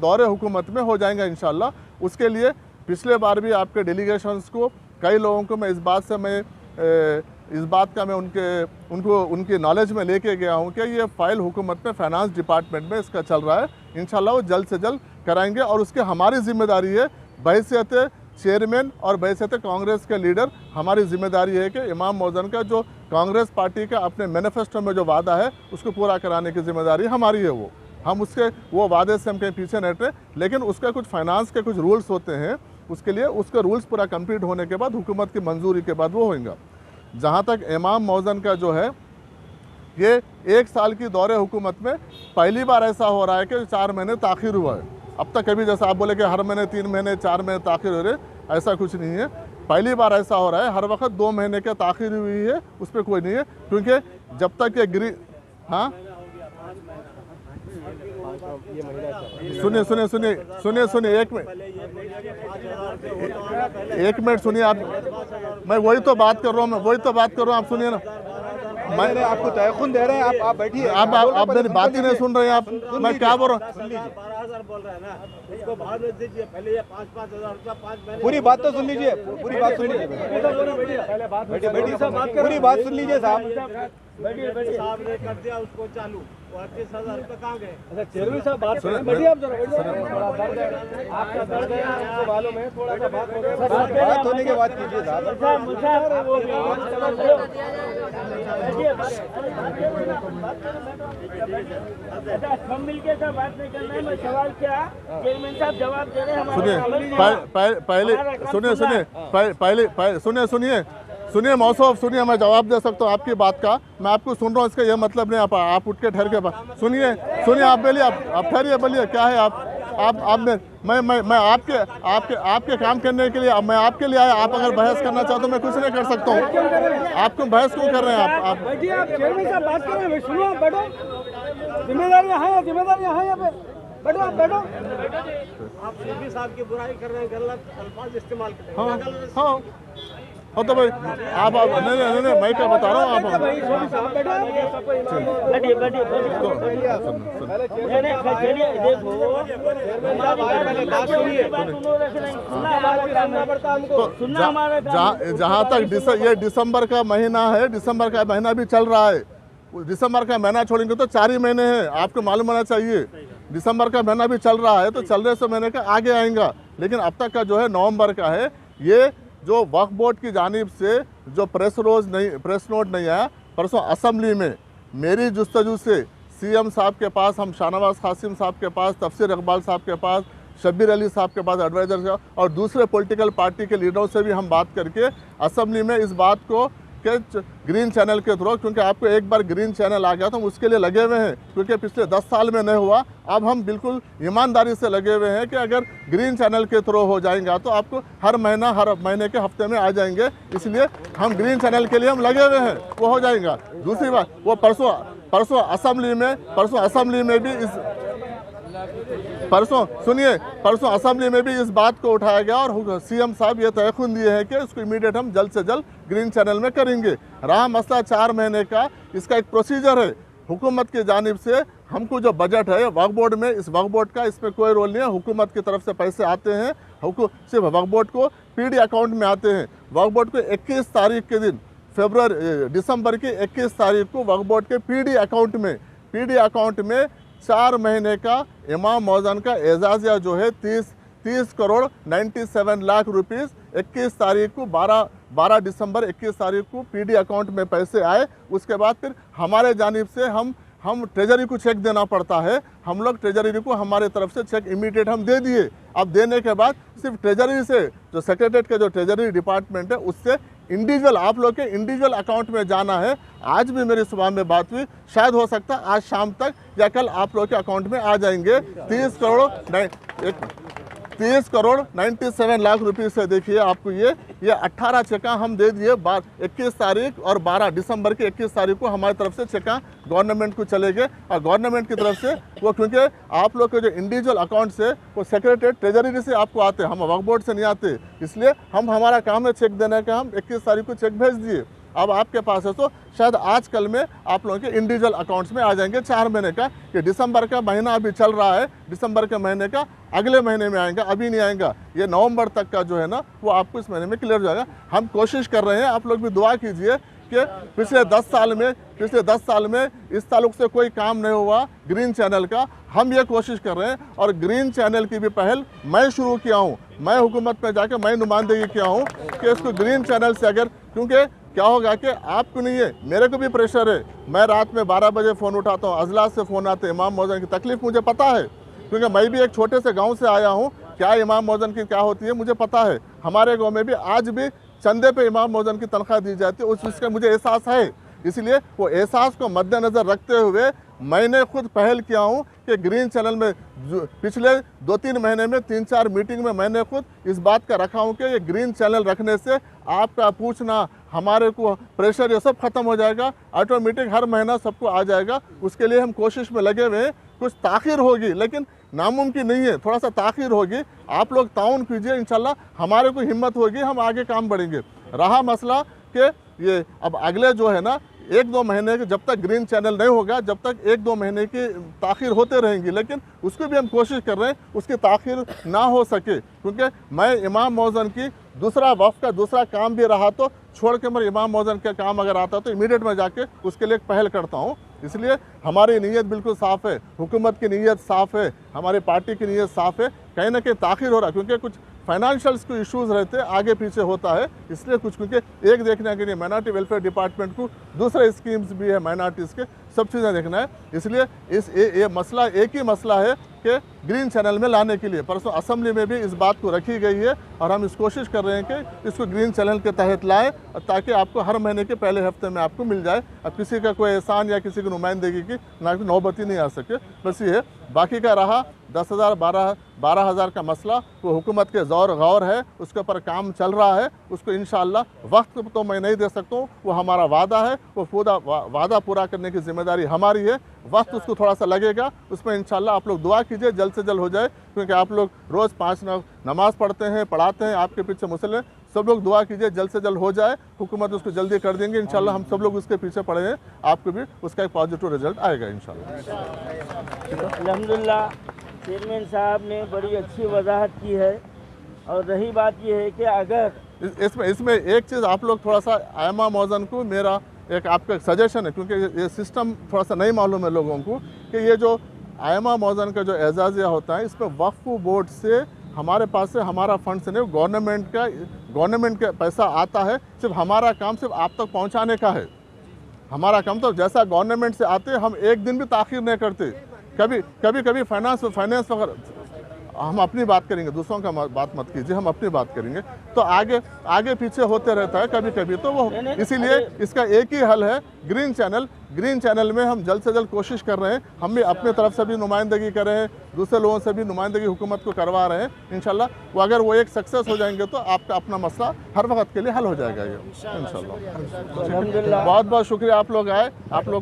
दौरे हुकूमत में हो जाएंगे इंशाल्लाह। उसके लिए पिछले बार भी आपके डेलीगेशंस को कई लोगों को मैं इस बात का मैं उनकी नॉलेज में लेके गया हूँ कि ये फाइल हुकूमत में फाइनेंस डिपार्टमेंट में इसका चल रहा है, इंशाल्लाह वो जल्द से जल्द कराएंगे। और उसकी हमारी जिम्मेदारी है बहैसियत चेयरमैन और बहैसियत कांग्रेस के लीडर, हमारी जिम्मेदारी है कि इमाम मौज़न का जो कांग्रेस पार्टी का अपने मैनिफेस्टो में जो वादा है उसको पूरा कराने की जिम्मेदारी हमारी है। हम वो वादे से हम कहीं पीछे नहीं हटे, लेकिन उसका कुछ फाइनेंस के कुछ रूल्स होते हैं, उसके लिए उसके रूल्स पूरा कंप्लीट होने के बाद हुकूमत की मंजूरी के बाद वो होगा। जहाँ तक इमाम मौज़न का जो है, ये 1 साल की दौरे हुकूमत में पहली बार ऐसा हो रहा है कि 4 महीने ताख़िर हुआ है। अब तक कभी जैसा आप बोले कि हर महीने 3 महीने 4 महीने ताख़िर हो रहे, ऐसा कुछ नहीं है। पहली बार ऐसा हो रहा है, हर वक्त 2 महीने के ताख़िर हुई है, उस पर कोई नहीं है, क्योंकि जब तक ये हाँ सुनिए एक मिनट सुनिए आप, मैं वही तो बात कर रहा हूँ, आप सुनिए ना। मैंने आपको तयखुन दे रहे हैं, आप बैठिए। आप मेरी बात ही नहीं सुन रहे हैं आप, मैं क्या बोल रहा हूँ। पूरी बात तो सुन लीजिए, पूरी बात सुन लीजिए, पूरी बात सुन लीजिए साहब। साहब ने कर दिया उसको चालू, 25,000 रुपये कहाँ गए? अच्छा चेयरमैन साहब बात करें, बैठिए आप जरा, आपका दर्द है, आपको मालूम है, थोड़ा सा बात होने के बाद कीजिए साहब। हम मिलके सब बात नहीं करना है, मैं सवाल किया, चेयरमैन साहब जवाब दे रहे हैं। सुनिए मौसूफ, सुनिए, मैं जवाब दे सकता हूँ आपकी बात का, मैं आपको सुन रहा हूँ, इसका ये मतलब नहीं आप उठ के ठहर के सुनिए आप बोलिए, आप ठहरिए, बोलिए क्या है आप मैं आपके काम करने के लिए मैं आपके लिए आया। आप अगर बहस करना चाहो तो मैं कुछ नहीं कर सकता हूँ। आप क्यों बहस क्यों कर रहे हैं? आप चेयरमैन साहब बात कर रहे हैं, सुनो, आप बैठो, जिम्मेदारियाँ हैं, यहाँ पे बैठो, आप बैठो। आप सीपी साहब की बुराई कर रहे हैं, गलत अल्फाज इस्तेमाल कर रहे हैं। हाँ तो भाई आप नहीं मैं क्या बता रहा हूँ। आप जहाँ तक ये दिसंबर का महीना है, दिसंबर का महीना भी चल रहा है, दिसंबर का महीना छोड़ेंगे तो 4 ही महीने हैं, आपको मालूम होना चाहिए। दिसंबर का महीना भी चल रहा है तो चल रहे से महीने का आगे आएगा, लेकिन अब तक का जो है नवंबर का है। ये जो वक्फ बोर्ड की जानिब से जो प्रेस नोट नहीं आया, परसों असम्बली में मेरी जुस्तजू से सीएम साहब के पास, हम शाहनवाज कासिम साहब के पास, तफसीर इकबाल साहब के पास, शब्बीर अली साहब के पास एडवाइज़र और दूसरे पॉलिटिकल पार्टी के लीडरों से भी हम बात करके असम्बली में इस बात को कि ग्रीन चैनल के थ्रू, क्योंकि आपको एक बार ग्रीन चैनल आ गया तो हम उसके लिए लगे हुए हैं, क्योंकि पिछले 10 साल में नहीं हुआ। अब हम बिल्कुल ईमानदारी से लगे हुए हैं कि अगर ग्रीन चैनल के थ्रू हो जाएगा तो आपको हर महीने के हफ्ते में आ जाएंगे, इसलिए हम ग्रीन चैनल के लिए हम लगे हुए हैं, वो हो जाएगा। दूसरी बात, वो परसों असम्बली में भी परसों असेंबली में भी इस बात को उठाया गया और सीएम साहब ये तयखुन दिए हैं कि इसको इमीडिएट हम जल्द से जल्द ग्रीन चैनल में करेंगे। रहा मसला 4 महीने का, इसका एक प्रोसीजर है हुकूमत की जानिब से। हमको जो बजट है वक्फ बोर्ड में, इस वक्फ बोर्ड का इसमें कोई रोल नहीं है, हुकूमत की तरफ से पैसे आते हैं, सिर्फ वक्फ बोर्ड को पीडी अकाउंट में आते हैं। वक्फ बोर्ड को 21 तारीख के दिन दिसंबर की 21 तारीख को वक्फ बोर्ड के पीडी अकाउंट में 4 महीने का इमाम मौज़न का एजाज़िया जो है 30 करोड़ 97 लाख रुपीस 21 तारीख को 12 दिसंबर 21 तारीख को पीडी अकाउंट में पैसे आए। उसके बाद फिर हमारे जानिब से हम ट्रेजरी को चेक देना पड़ता है, हम लोग ट्रेजरी को हमारे तरफ से चेक इमीडिएट हम दे दिए। अब देने के बाद सिर्फ ट्रेजरी से जो सेक्रेटरीट का जो ट्रेजरी डिपार्टमेंट है उससे इंडिविजुअल आप लोग के इंडिविजुअल अकाउंट में जाना है। आज भी मेरी सुबह में बात हुई, शायद हो सकता है आज शाम तक या कल आप लोग के अकाउंट में आ जाएंगे 30 करोड़ 97 लाख रुपए से। देखिए आपको ये 18 चेका हम दे दिए 21 तारीख और 12 दिसंबर की 21 तारीख को हमारी तरफ से चेका गवर्नमेंट को चले गए। और गवर्नमेंट की तरफ से वो, क्योंकि आप लोग के जो इंडिविजुअल अकाउंट से वो सेक्रेटरीट ट्रेजरी से आपको आते हैं, हम वक्फ बोर्ड से नहीं आते, इसलिए हम हमारा काम है चेक देने का। हम 21 तारीख को चेक भेज दिए अब आपके पास है तो शायद आजकल में आप लोगों के इंडिविजुअल अकाउंट्स में आ जाएंगे 4 महीने का, कि दिसंबर का महीना अभी चल रहा है, दिसंबर के महीने का अगले महीने में आएगा, अभी नहीं आएगा। ये नवंबर तक का जो है ना वो आपको इस महीने में क्लियर हो जाएगा। हम कोशिश कर रहे हैं, आप लोग भी दुआ कीजिए कि पिछले 10 साल में इस ताल्लुक से कोई काम नहीं हुआ ग्रीन चैनल का। हम ये कोशिश कर रहे हैं और ग्रीन चैनल की भी पहल मैं शुरू किया हूँ, मैं हुकूमत में जाकर मैं नुमाइंदगी किया हूँ कि इसको ग्रीन चैनल से अगर, क्योंकि क्या होगा कि आपको नहीं है, मेरे को भी प्रेशर है। मैं रात में 12 बजे फ़ोन उठाता हूँ, अजला से फ़ोन आते हैं, इमाम मौज़न की तकलीफ़ मुझे पता है, क्योंकि मैं भी एक छोटे से गांव से आया हूं। क्या इमाम मौज़न की क्या होती है मुझे पता है। हमारे गांव में भी आज भी चंदे पे इमाम मौज़न की तनख्वाह दी जाती है, उस चीज़ का मुझे एहसास है। इसलिए वो एहसास को मद्देनज़र रखते हुए मैंने खुद पहल किया हूं कि ग्रीन चैनल में पिछले 2-3 महीने में 3-4 मीटिंग में मैंने खुद इस बात का रखा हूं कि ये ग्रीन चैनल रखने से आपका पूछना, हमारे को प्रेशर, ये सब ख़त्म हो जाएगा, ऑटोमेटिक हर महीना सबको आ जाएगा। उसके लिए हम कोशिश में लगे हुए हैं। कुछ ताख़ीर होगी लेकिन नामुमकिन नहीं है, थोड़ा सा ताख़ीर होगी। आप लोग ताउन कीजिए, इंशाल्लाह हमारे को हिम्मत होगी, हम आगे काम बढ़ेंगे। रहा मसला कि ये अब अगले जो है ना 1-2 महीने के, जब तक ग्रीन चैनल नहीं होगा, जब तक 1-2 महीने की ताख़ीर होते रहेंगी, लेकिन उसको भी हम कोशिश कर रहे हैं उसकी ताख़ीर ना हो सके। क्योंकि मैं इमाम मौज़न की दूसरा वफ़ का दूसरा काम भी रहा तो छोड़ के मैं इमाम मौज़न का काम अगर आता तो इमीडिएट में जाके उसके लिए एक पहल करता हूँ। इसलिए हमारी नीयत बिल्कुल साफ़ है, हुकूमत की नीयत साफ़ है, हमारी पार्टी की नीयत साफ़ है। कहीं ना कहीं ताख़ीर हो रहा है क्योंकि कुछ फाइनेंशियल्स को इश्यूज़ रहते हैं, आगे पीछे होता है, इसलिए कुछ, क्योंकि एक देखने के लिए माइनॉरिटी वेलफेयर डिपार्टमेंट को दूसरे स्कीम्स भी है माइनॉरिटीज़ के, सब चीज़ें देखना है। इसलिए ये मसला एक ही मसला है कि ग्रीन चैनल में लाने के लिए परसों असेंबली में भी इस बात को रखी गई है और हम इस कोशिश कर रहे हैं कि इसको ग्रीन चैनल के तहत लाएँ ताकि आपको हर महीने के पहले हफ्ते में आपको मिल जाए। अब किसी का कोई एहसान या किसी की नुमाइंदगी की नौबत ही नहीं आ सके, बस ये है। बाकी का रहा 10,000 12,000 का मसला, वो हुकूमत के ज़ौर गौर है, उसके ऊपर काम चल रहा है। उसको इंशाअल्लाह वक्त तो मैं नहीं दे सकता हूँ, वो हमारा वादा है, वो वादा पूरा करने की जिम्मेदारी हमारी है। वक्त उसको थोड़ा सा लगेगा, उसमें इंशाअल्लाह आप लोग दुआ कीजिए जल्द से जल्द हो जाए, क्योंकि आप लोग रोज़ 5 नमाज़ पढ़ते हैं, पढ़ाते हैं, आपके पीछे मुसल्ले, सब लोग दुआ कीजिए जल्द से जल्द हो जाए। हुकूमत उसको जल्दी कर देंगे इंशाअल्लाह, हम सब लोग उसके पीछे पड़े हैं, आपको भी उसका एक पॉजिटिव रिजल्ट आएगा इंशाअल्लाह। अल्हम्दुलिल्लाह चेयरमैन साहब ने बड़ी अच्छी वजाहत की है। और रही बात यह है कि अगर इसमें एक चीज़ आप लोग थोड़ा सा आयमा मौज़न को मेरा एक आपका सजेशन है, क्योंकि ये सिस्टम थोड़ा सा नहीं मालूम है लोगों को कि ये जो आयमा मौज़न का जो एजाज़िया होता है इसमें वक्फ बोर्ड से हमारे पास से हमारा फंड से नहीं, गवर्नमेंट का पैसा आता है। सिर्फ हमारा काम सिर्फ आप तक पहुंचाने का है। हमारा काम तो जैसा गवर्नमेंट से आते हम एक दिन भी ताख़ीर नहीं करते। कभी फाइनेंस वगैरह हम अपनी बात करेंगे, दूसरों का बात मत कीजिए, हम अपनी बात करेंगे। तो आगे पीछे होते रहता है कभी तो वो, इसीलिए इसका एक ही हल है ग्रीन चैनल में हम जल्द से जल्द कोशिश कर रहे हैं। हम भी अपने तरफ से भी नुमाइंदगी कर रहे हैं, दूसरे लोगों से भी नुमाइंदगी हुकूमत को करवा रहे हैं। इंशाल्लाह वो अगर वो एक सक्सेस हो जाएंगे तो आपका अपना मसला हर वक्त के लिए हल हो जाएगा ये इंशाल्लाह। बहुत बहुत शुक्रिया, आप लोग आए, आप लोग